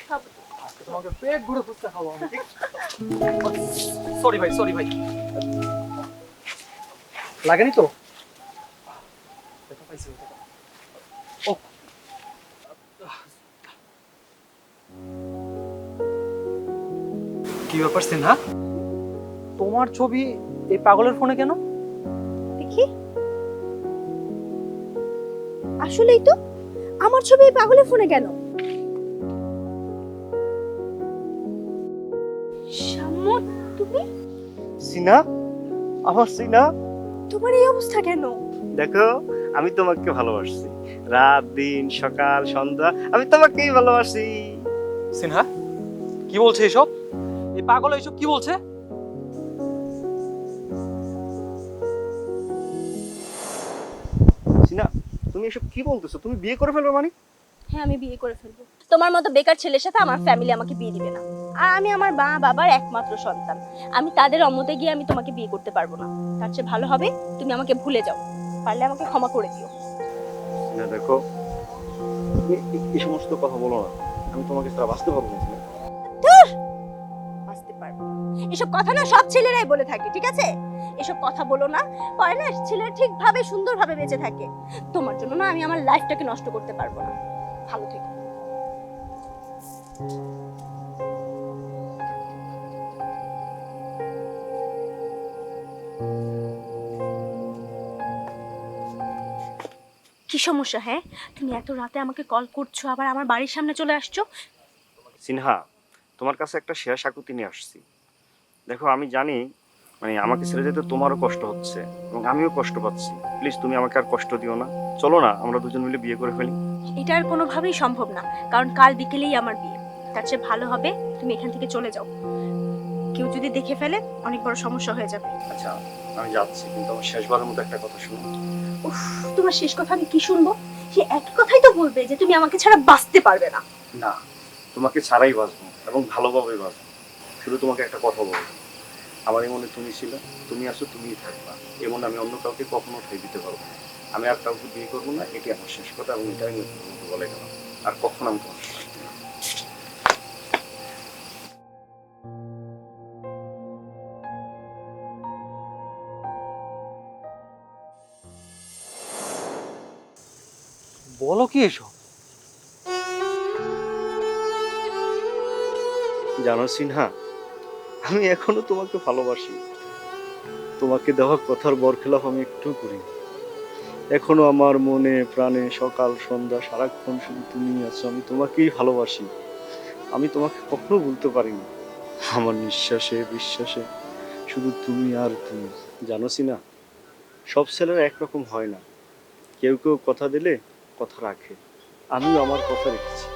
খাবো। তোমাকে পেট ভরে ফুচকা খাবো আমি। সরি ভাই, সরি ভাই। লাগেনি তো? ব্যথা পাইছি, ব্যথা। ও কি ব্যাপার সিনহা? তোমার ছবি এই পাগলের ফোনে কেন? দেখি, আসলেই তো আমার ছবি এই পাগলের ফোনে কেন? শাম্য, তুমি? সিনা, আমার সিনা, তোমার এই অবস্থা কেন? দেখো আমি তোমাকে ভালোবাসি। রাত দিন সকাল সন্ধ্যা আমি তোমাকেই ভালোবাসি। সিনহা কি বলছে এসব? এই পাগল এসব কি বলছে? সিনা, তুমি এসব কি বলতেছো? তুমি বিয়ে করে ফেলবে মানে? হ্যাঁ, আমি বিয়ে করে ফেলবো। তোমার মতো বেকার ছেলের সাথে আমার ফ্যামিলি আমাকে বিয়ে দিবে না। আর আমি আমার মা বাবার একমাত্র সন্তান। আমি তাদের অমতে গিয়ে আমি তোমাকে বিয়ে করতে পারবো না। তার চেয়ে ভালো হবে তুমি আমাকে ভুলে যাও। পারলে আমাকে ক্ষমা করে দিও। সিনা দেখো, তুমি এই সমস্ত কথা বলো না। আমি তোমাকে ছাড়া বাঁচতে পারবো না সিনা। ধুর, বাঁচতে পারবো না। এসব কথা না সব ছেলেরাই বলে থাকে, ঠিক আছে? এসব কথা বলো না। পরে না ছেলে ঠিকভাবে সুন্দরভাবে বেঁচে থাকে। তোমার জন্য না আমি আমার লাইফটাকে নষ্ট করতে পারবো না। ভালো থেকো। কি সমস্যা? হ্যাঁ, তুমি এত রাতে আমাকে কল করছো, আবার আমার বাড়ির সামনে চলে আসছো। সিনহা, তোমার কাছে একটা শেষ আকুতি নিয়ে আসছি। দেখো আমি জানি আমাকে ছেড়ে যেতে তোমারও কষ্ট হচ্ছে এবং আমিও কষ্ট পাচ্ছি। প্লিজ তুমি আমাকে আর কষ্ট দিও না। চলো না আমরা দুজন মিলে বিয়ে করে ফেলি। এটা আর কোনোভাবেই সম্ভব না, কারণ কাল বিকেলেই আমার বিয়ে। তার চেয়ে ভালো হবে তুমি এখান থেকে চলে যাও। কেউ যদি দেখে ফেলে অনেক বড় সমস্যা হয়ে যাবে। আচ্ছা, আমি যাচ্ছি, কিন্তু আমার শেষবারের মতো একটা কথা শুনো। উফ, তোমার শেষ কথা আমি কি শুনবো? সে একই কথাই তো বলবে যে তুমি আমাকে ছাড়া বাঁচতে পারবে না। না, তোমাকে ছাড়াই বাঁচবো এবং ভালোভাবেই বাঁচবো। শুধু তোমাকে একটা কথা বলবো, আমার এই মনে তুমি ছিল, তুমি আছো, তুমিই থাকবা। এ মনে আমি অন্য কাউকে কখনো ঠাই দিতে পারবো না। আমি আর কাউকে বিয়ে করবো না, এটি আমার শেষ কথা এবং এটাই আমি তোমাকে বলে গেলাম। আর কখনো আমি তোমার সাথে থাকবো না। বলো কি এসব? জানো সিনহা, আমি এখনো তোমাকে ভালোবাসি। তোমাকে দেওয়া কথার বরখেলাপ আমি একটু করি। এখনো আমার মনে প্রাণে সকাল সন্ধ্যা সারাক্ষণ শুধু তুমি আছো। আমি তোমাকেই ভালোবাসি। আমি তোমাকে কখনো ভুলতে পারিনি। আমার নিঃশ্বাসে বিশ্বাসে শুধু তুমি আর তুমি। জানোসি না, সব ছেলেরা একরকম হয় না। কেউ কেউ কথা দিলে কথা রাখে। আমিও আমার কথা রেখেছি।